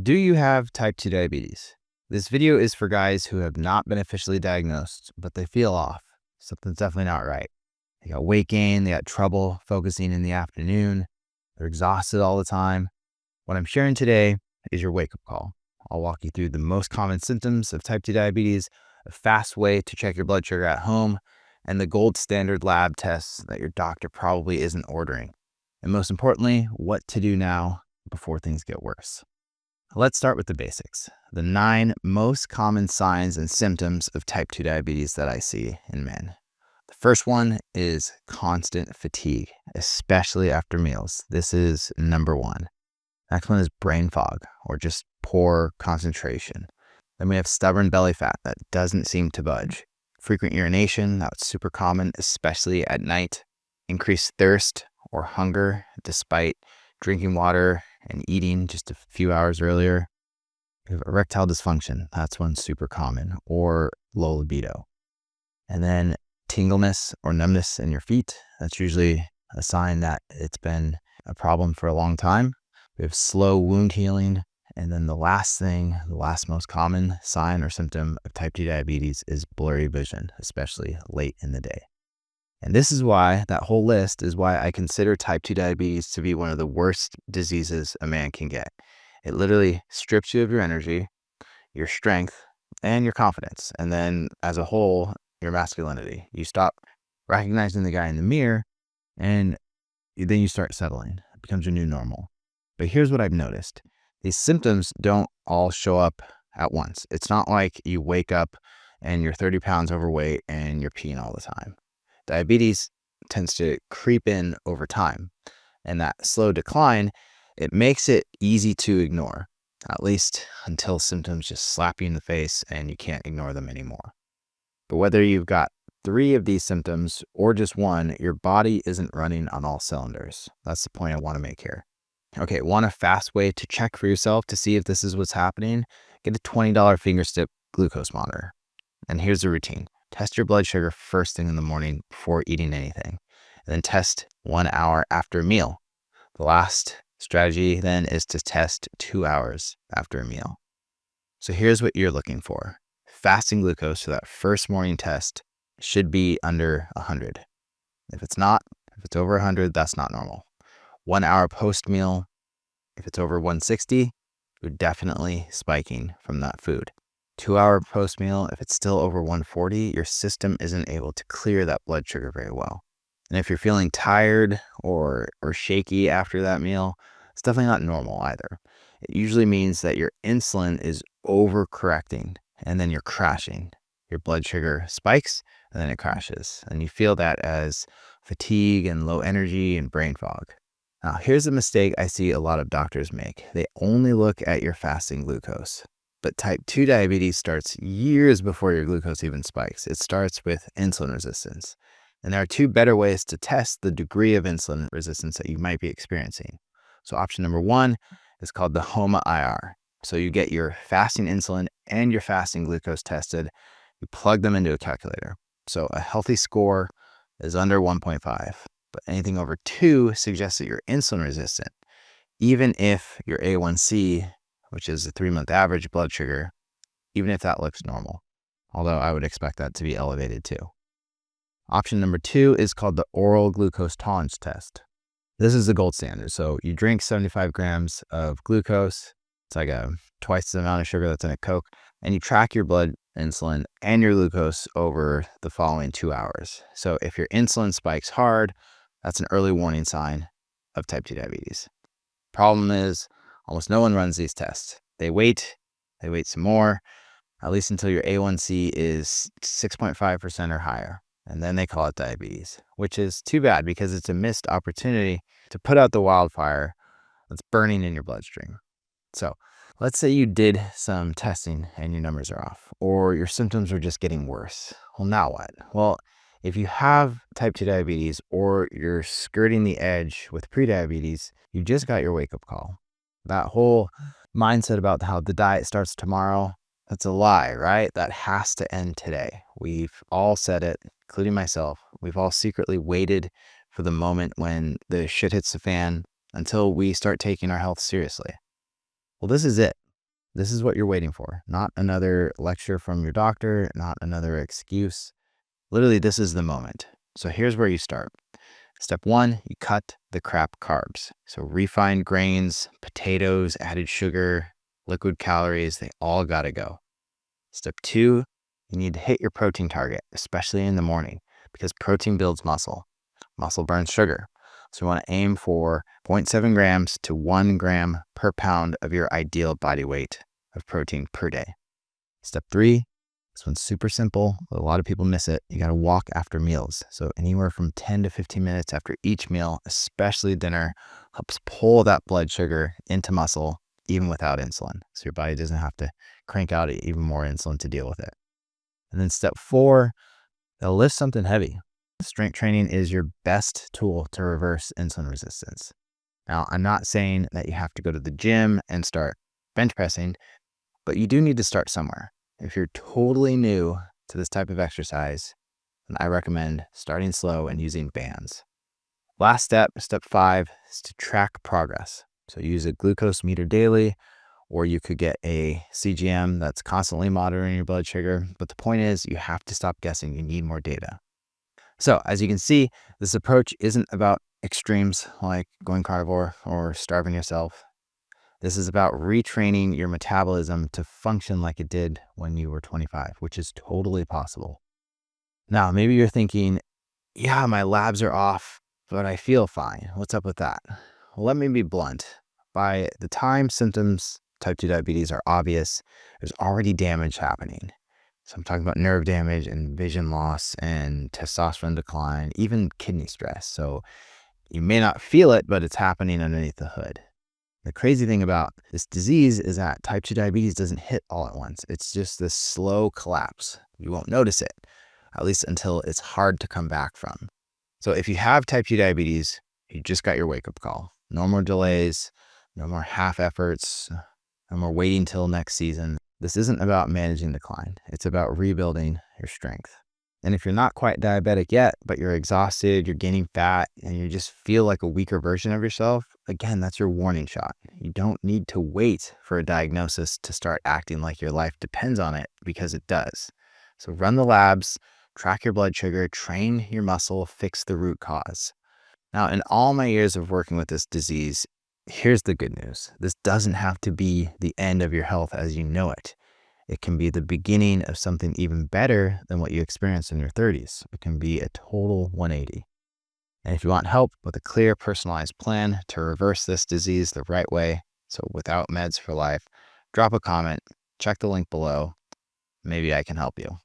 Do you have type 2 diabetes? This video is for guys who have not been officially diagnosed, but they feel off. Something's definitely not right. They got weight gain, they got trouble focusing in the afternoon, they're exhausted all the time. What I'm sharing today is your wake-up call. I'll walk you through the most common symptoms of type 2 diabetes, a fast way to check your blood sugar at home, and the gold standard lab tests that your doctor probably isn't ordering. And most importantly, what to do now before things get worse. Let's start with the basics. The 9 most common signs and symptoms of type 2 diabetes that I see in men. The first one is constant fatigue, especially after meals. This is number 1. Next one is brain fog or just poor concentration. Then we have stubborn belly fat that doesn't seem to budge. Frequent urination, that's super common, especially at night. Increased thirst or hunger despite drinking water and eating just a few hours earlier. We have erectile dysfunction. That's one super common, or low libido. And then tingleness or numbness in your feet. That's usually a sign that it's been a problem for a long time. We have slow wound healing. And then the last most common sign or symptom of type 2 diabetes is blurry vision, especially late in the day. And this is why, that whole list is why I consider type 2 diabetes to be one of the worst diseases a man can get. It literally strips you of your energy, your strength, and your confidence. And then as a whole, your masculinity. You stop recognizing the guy in the mirror, and then you start settling. It becomes your new normal. But here's what I've noticed. These symptoms don't all show up at once. It's not like you wake up and you're 30 pounds overweight and you're peeing all the time. Diabetes tends to creep in over time, and that slow decline, it makes it easy to ignore, at least until symptoms just slap you in the face and you can't ignore them anymore. But whether you've got 3 of these symptoms or just 1, your body isn't running on all cylinders. That's the point I want to make here. Okay, want a fast way to check for yourself to see if this is what's happening? Get a $20 fingertip glucose monitor. And here's the routine. Test your blood sugar first thing in the morning before eating anything, and then test 1 hour after a meal. The last strategy then is to test 2 hours after a meal. So here's what you're looking for. Fasting glucose for that first morning test should be under 100. If it's over 100, that's not normal. 1 hour post-meal, if it's over 160, you're definitely spiking from that food. 2 hour post-meal, if it's still over 140, your system isn't able to clear that blood sugar very well. And if you're feeling tired or shaky after that meal, it's definitely not normal either. It usually means that your insulin is overcorrecting and then you're crashing. Your blood sugar spikes and then it crashes. And you feel that as fatigue and low energy and brain fog. Now, here's a mistake I see a lot of doctors make. They only look at your fasting glucose. But type 2 diabetes starts years before your glucose even spikes. It starts with insulin resistance. And there are 2 better ways to test the degree of insulin resistance that you might be experiencing. So option number 1 is called the HOMA IR. So you get your fasting insulin and your fasting glucose tested. You plug them into a calculator. So a healthy score is under 1.5, but anything over 2 suggests that you're insulin resistant, even if your A1C, which is the 3-month average blood sugar, even if that looks normal, although I would expect that to be elevated too. Option number 2 is called the oral glucose tolerance test. This is the gold standard. So you drink 75 grams of glucose. It's like twice the amount of sugar that's in a Coke. And you track your blood insulin and your glucose over the following 2 hours. So if your insulin spikes hard, that's an early warning sign of type 2 diabetes. Problem is, almost no one runs these tests. They wait some more, at least until your A1C is 6.5% or higher. And then they call it diabetes, which is too bad because it's a missed opportunity to put out the wildfire that's burning in your bloodstream. So let's say you did some testing and your numbers are off, or your symptoms are just getting worse. Well, now what? Well, if you have type 2 diabetes or you're skirting the edge with prediabetes, you just got your wake-up call. That whole mindset about how the diet starts tomorrow, that's a lie, right? That has to end today. We've all said it, including myself. We've all secretly waited for the moment when the shit hits the fan until we start taking our health seriously. Well, this is it. This is what you're waiting for, not another lecture from your doctor, not another excuse. Literally, this is the moment. So here's where you start. Step 1, you cut the crap carbs. So refined grains, potatoes, added sugar, liquid calories, they all gotta go. Step 2, you need to hit your protein target, especially in the morning, because protein builds muscle. Muscle burns sugar. So you want to aim for 0.7 grams to 1 gram per pound of your ideal body weight of protein per day. Step 3, this one's super simple, but a lot of people miss it. You got to walk after meals. So anywhere from 10 to 15 minutes after each meal, especially dinner, helps pull that blood sugar into muscle even without insulin. So your body doesn't have to crank out even more insulin to deal with it. And then step 4, they'll lift something heavy. Strength training is your best tool to reverse insulin resistance. Now, I'm not saying that you have to go to the gym and start bench pressing, but you do need to start somewhere. If you're totally new to this type of exercise, then I recommend starting slow and using bands. Last step, step 5, is to track progress. So use a glucose meter daily, or you could get a CGM that's constantly monitoring your blood sugar. But the point is, you have to stop guessing. You need more data. So as you can see, this approach isn't about extremes like going carnivore or starving yourself. This is about retraining your metabolism to function like it did when you were 25, which is totally possible. Now, maybe you're thinking, yeah, my labs are off, but I feel fine. What's up with that? Well, let me be blunt. By the time symptoms type 2 diabetes are obvious, there's already damage happening. So I'm talking about nerve damage and vision loss and testosterone decline, even kidney stress. So you may not feel it, but it's happening underneath the hood. The crazy thing about this disease is that type 2 diabetes doesn't hit all at once. It's just this slow collapse. You won't notice it, at least until it's hard to come back from. So if you have type 2 diabetes, you just got your wake-up call. No more delays, no more half efforts, no more waiting till next season. This isn't about managing decline. It's about rebuilding your strength. And if you're not quite diabetic yet, but you're exhausted, you're gaining fat, and you just feel like a weaker version of yourself, again, that's your warning shot. You don't need to wait for a diagnosis to start acting like your life depends on it, because it does. So run the labs, track your blood sugar, train your muscle, fix the root cause. Now, in all my years of working with this disease, here's the good news. This doesn't have to be the end of your health as you know it. It can be the beginning of something even better than what you experienced in your 30s. It can be a total 180. And if you want help with a clear, personalized plan to reverse this disease the right way, so without meds for life, drop a comment, check the link below. Maybe I can help you.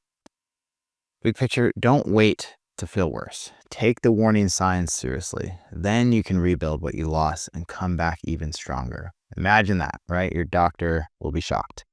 Big picture, don't wait to feel worse. Take the warning signs seriously. Then you can rebuild what you lost and come back even stronger. Imagine that, right? Your doctor will be shocked.